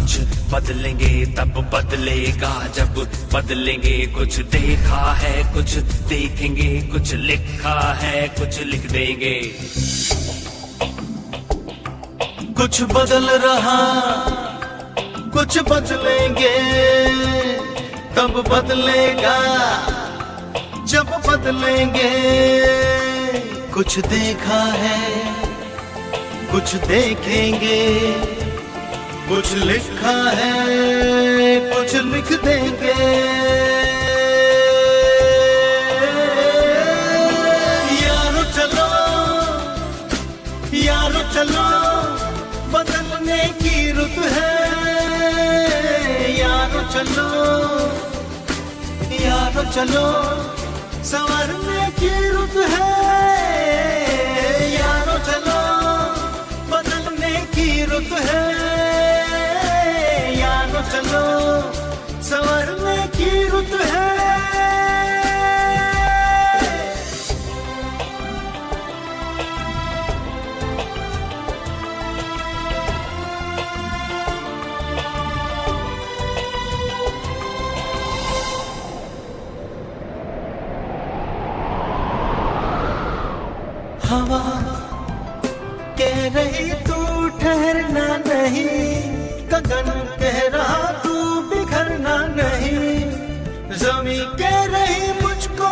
कुछ बदलेंगे तब बदलेगा जब बदलेंगे। कुछ देखा है कुछ देखेंगे, कुछ लिखा है कुछ लिख देंगे। कुछ बदल रहा कुछ बदलेंगे, तब बदलेगा जब बदलेंगे। कुछ देखा है कुछ देखेंगे, कुछ लिखा है कुछ लिख देंगे। यारो चलो यारो चलो, बदलने की रुत है। यारो चलो यारो चलो, संवरने की रुत है। यारो चलो बदलने की रुत है। यारो चलो संवरने की रुत है। हवा कह रही तू ठहरना नहीं, गगन कह रहा तू बिखरना नहीं। ज़मीं कह रही मुझको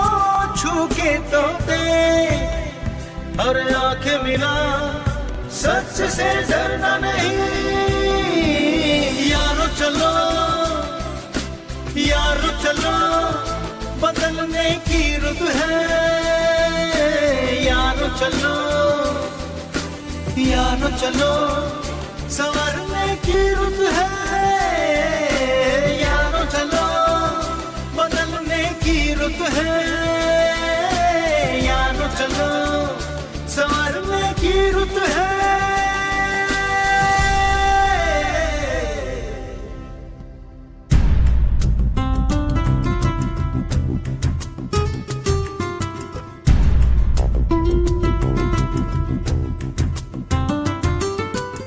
छू के तो दे, और आंखें मिला सच से डरना नहीं। यारो चलो यारो चलो, बदलने की रुत है। यारो चलो यारो चलो, संवरने की रुत है। यारो चलो बदलने की रुत है। यारो चलो संवरने की रुत है।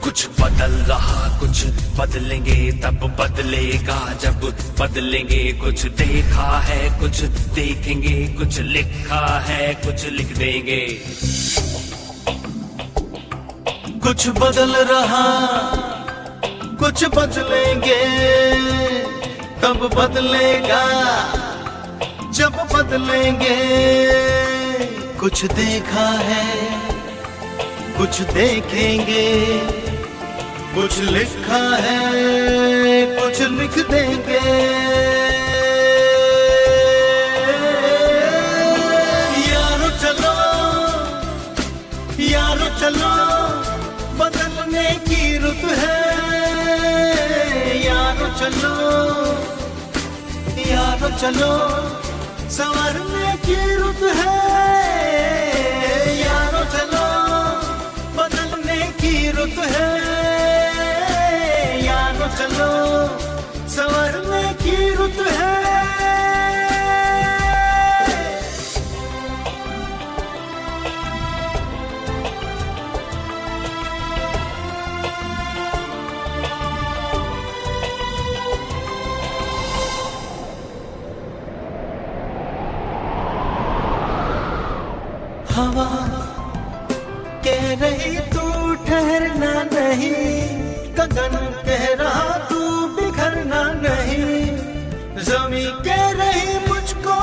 कुछ बदल रहा कुछ बदलेंगे तब बदलेगा जब बदलेंगे। कुछ देखा है कुछ देखेंगे, कुछ लिखा है कुछ लिख देंगे। कुछ बदल रहा कुछ बदलेंगे, तब बदलेगा जब बदलेंगे। कुछ देखा है कुछ देखेंगे, कुछ लिखा है कुछ लिख देंगे। यारो चलो यारो चलो, बदलने की रुत है। यारो चलो यारो चलो, संवरने की रुत है। यारो चलो बदलने की रुत है। यारो चलो संवरने की रुत है। हवा कह रही तू ठहरना नहीं, गगन कह रहा तू बिखरना नहीं। ज़मीं कह रही मुझको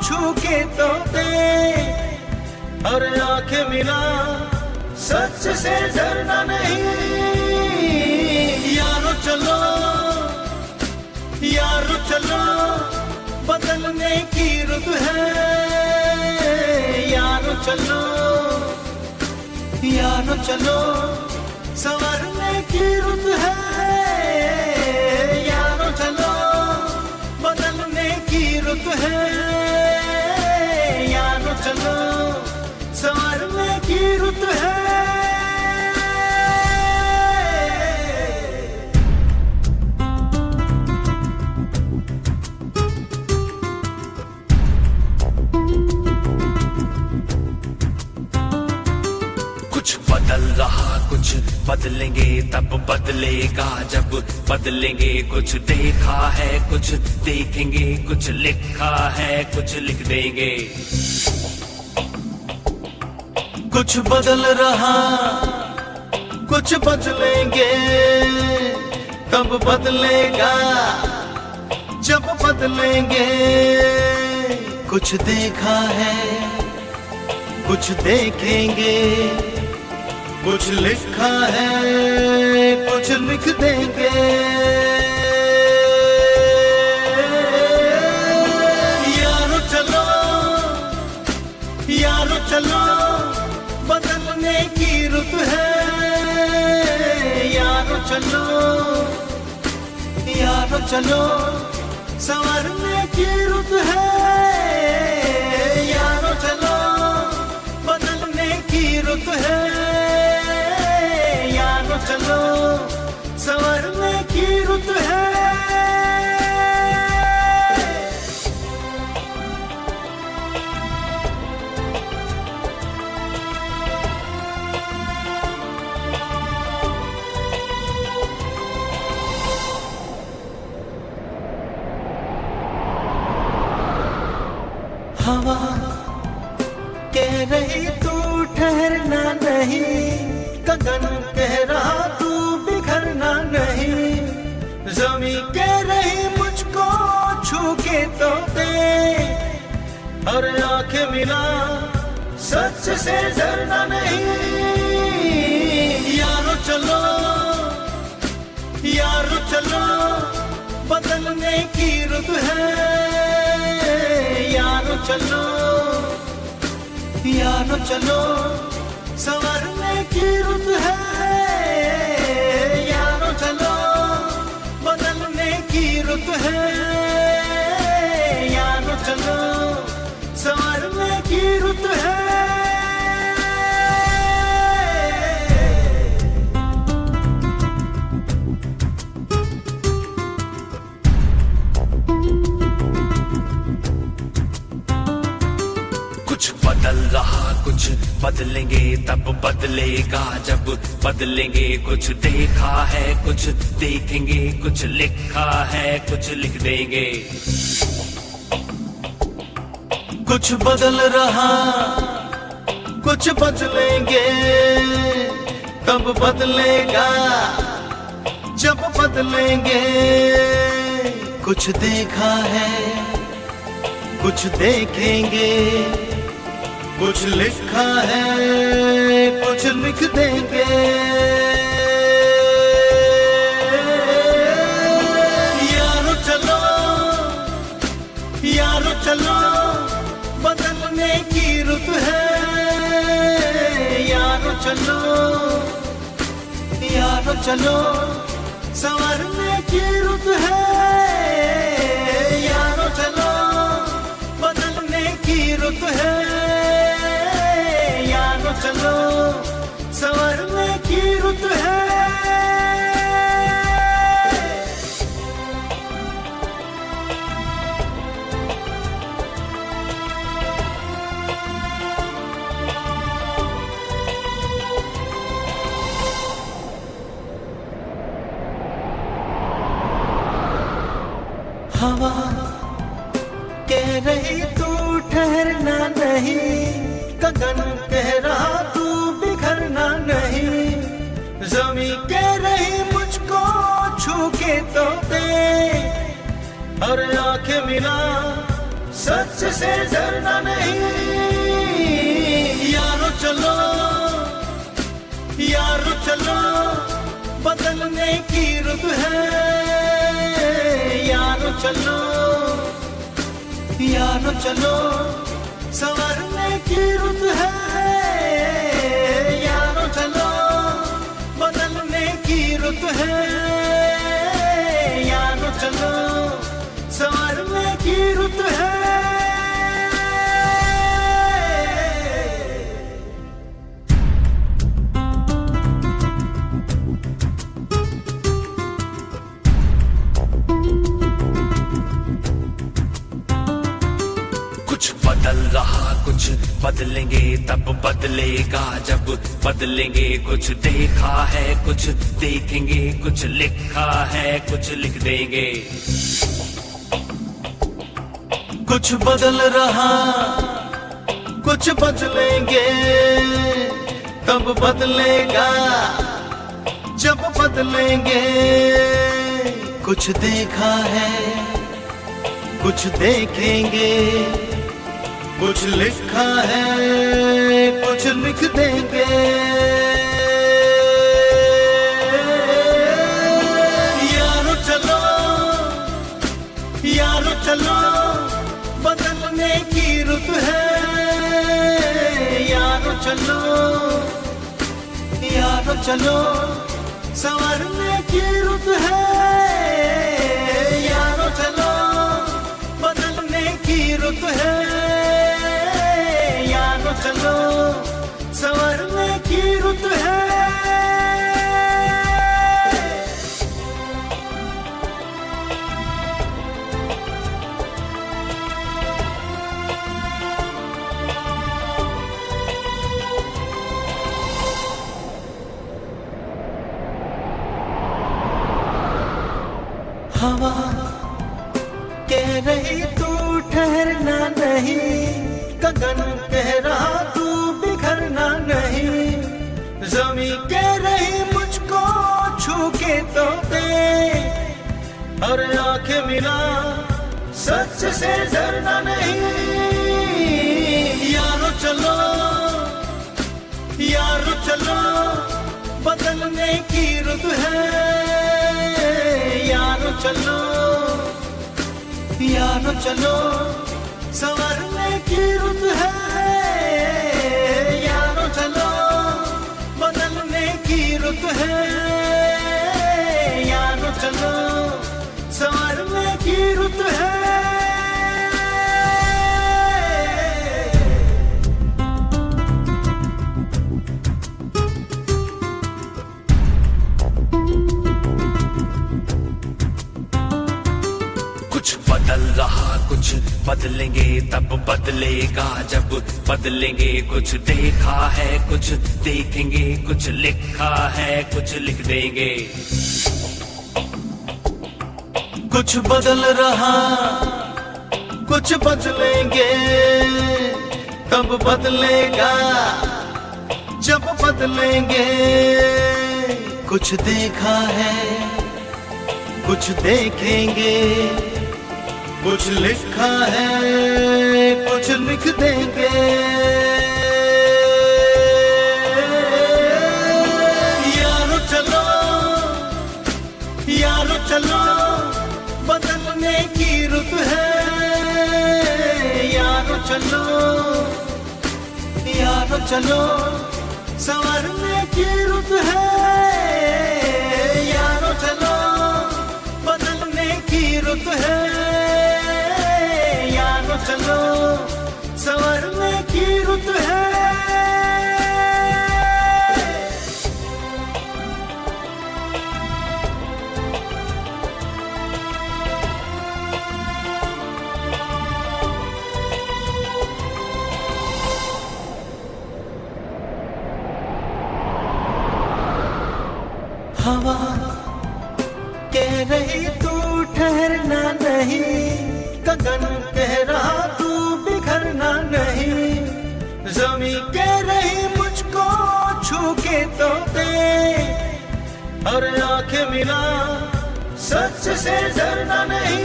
छू के तो दे, और आंखें मिला सच से डरना नहीं। यारो चलो यारो चलो, बदलने की रुत है। यारो चलो यारो चलो, संवरने की रुत है। यारो चलो बदलने की रुत है। यारो चलो संवरने की रुत है। कुछ बदल रहा कुछ बदलेंगे तब बदलेगा जब बदलेंगे कुछ देखा है कुछ देखेंगे कुछ लिखा है कुछ लिख देंगे कुछ बदल रहा कुछ बदलेंगे तब बदलेगा जब बदलेंगे कुछ देखा है कुछ देखेंगे कुछ लिखा है कुछ लिख देंगे यारो चलो बदलने की रुत है यारो चलो संवरने की रुत है यारो चलो बदलने की रुत है यारो चलो संवरने की रुत है हवा कह रही तू ठहरना नहीं गगन कह रहा तू बिखरना नहीं ज़मीं कह रही मुझको छू के तो दे और आंखें मिला सच से डरना नहीं यारो चलो बदलने की रुत है यारो चलो संवरने की रुत है यारो चलो बदलने की रुत है यारो चलो संवरने की रुत है कुछ बदल रहा कुछ बदलेंगे तब बदलेगा जब बदलेंगे कुछ देखा है कुछ देखेंगे कुछ लिखा है कुछ लिख देंगे कुछ बदल रहा कुछ बदलेंगे तब बदलेगा जब बदलेंगे कुछ देखा है कुछ देखेंगे कुछ लिखा है कुछ लिख देंगे यारो चलो बदलने की रुत है यारो चलो संवरने की रुत है यारो चलो बदलने की रुत है यारो चलो संवरने की रुत है हवा कह रही तू ठहरना नहीं गगन कह रहा तू बिखरना नहीं ज़मीं कह रही मुझको छू के तो दे और आंखें मिला सच से डरना नहीं यारो चलो बदलने की रुत है यारो चलो संवरने की रुत है यारो चलो बदलने की रुत है यारो चलो संवरने की रुत है कुछ बदल रहा कुछ बदलेंगे तब बदलेगा जब बदलेंगे कुछ देखा है कुछ देखेंगे कुछ लिखा है कुछ लिख देंगे कुछ बदल रहा कुछ बदलेंगे तब बदलेगा जब बदलेंगे कुछ देखा है कुछ देखेंगे कुछ लिखा है कुछ लिख देंगे यारो चलो यारो चलो बदलने की रुत है यारो चलो यारो चलो संवरने की रुत है यारो चलो बदलने की रुत है यारो चलो संवरने की रुत है हवा कह रही तू ठहरना नहीं गगन कह रहा तू बिखरना नहीं जमी कह रही मुझको छू के तो दे और आंखें मिला सच से डरना नहीं यारो चलो बदलने की रुत है यारो चलो संवरने की रुत है यारो चलो बदलने की रुत है यारो चलो संवरने की रुत है कुछ बदल रहा कुछ बदलेंगे तब बदलेगा जब बदलेंगे कुछ देखा है कुछ देखेंगे कुछ लिखा है कुछ लिख देंगे कुछ बदल रहा कुछ बदलेंगे तब बदलेगा जब बदलेंगे कुछ देखा है कुछ देखेंगे कुछ लिखा है कुछ लिख देंगे यारो चलो बदलने की रुत है यारो चलो संवरने की रुत है यारो चलो बदलने की रुत है यारो चलो संवरने की रुत है हवा कह रही तू ठहरना नहीं गगन कह रहा तू बिखरना नहीं जमी कह रही मुझको छू के तो दे और आंखें मिला सच से डरना नहीं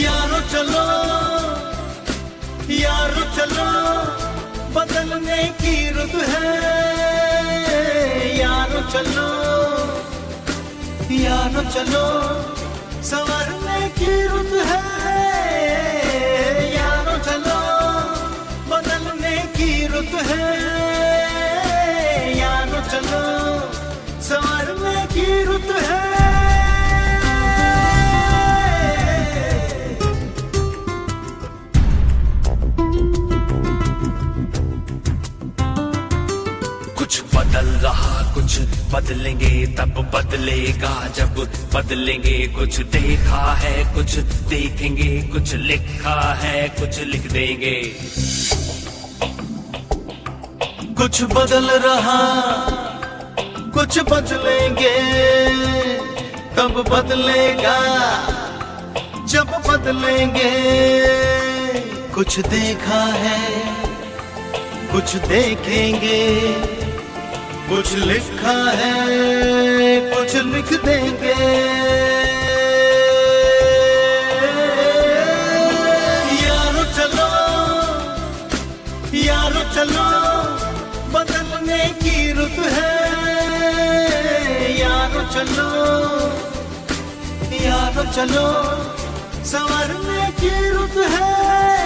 यारो चलो बदलने की रुत है यारो चलो संवरने की रुत है यारो चलो बदलने की रुत है यारो चलो संवरने की रुत है कुछ बदल रहा कुछ बदलेंगे तब बदलेगा जब बदलेंगे कुछ देखा है कुछ देखेंगे कुछ लिखा है कुछ लिख देंगे कुछ बदल रहा कुछ बदलेंगे तब बदलेगा जब बदलेंगे कुछ देखा है कुछ देखेंगे कुछ लिखा है कुछ लिख देंगे यारो चलो बदलने की रुत है यारो चलो संवरने की रुत है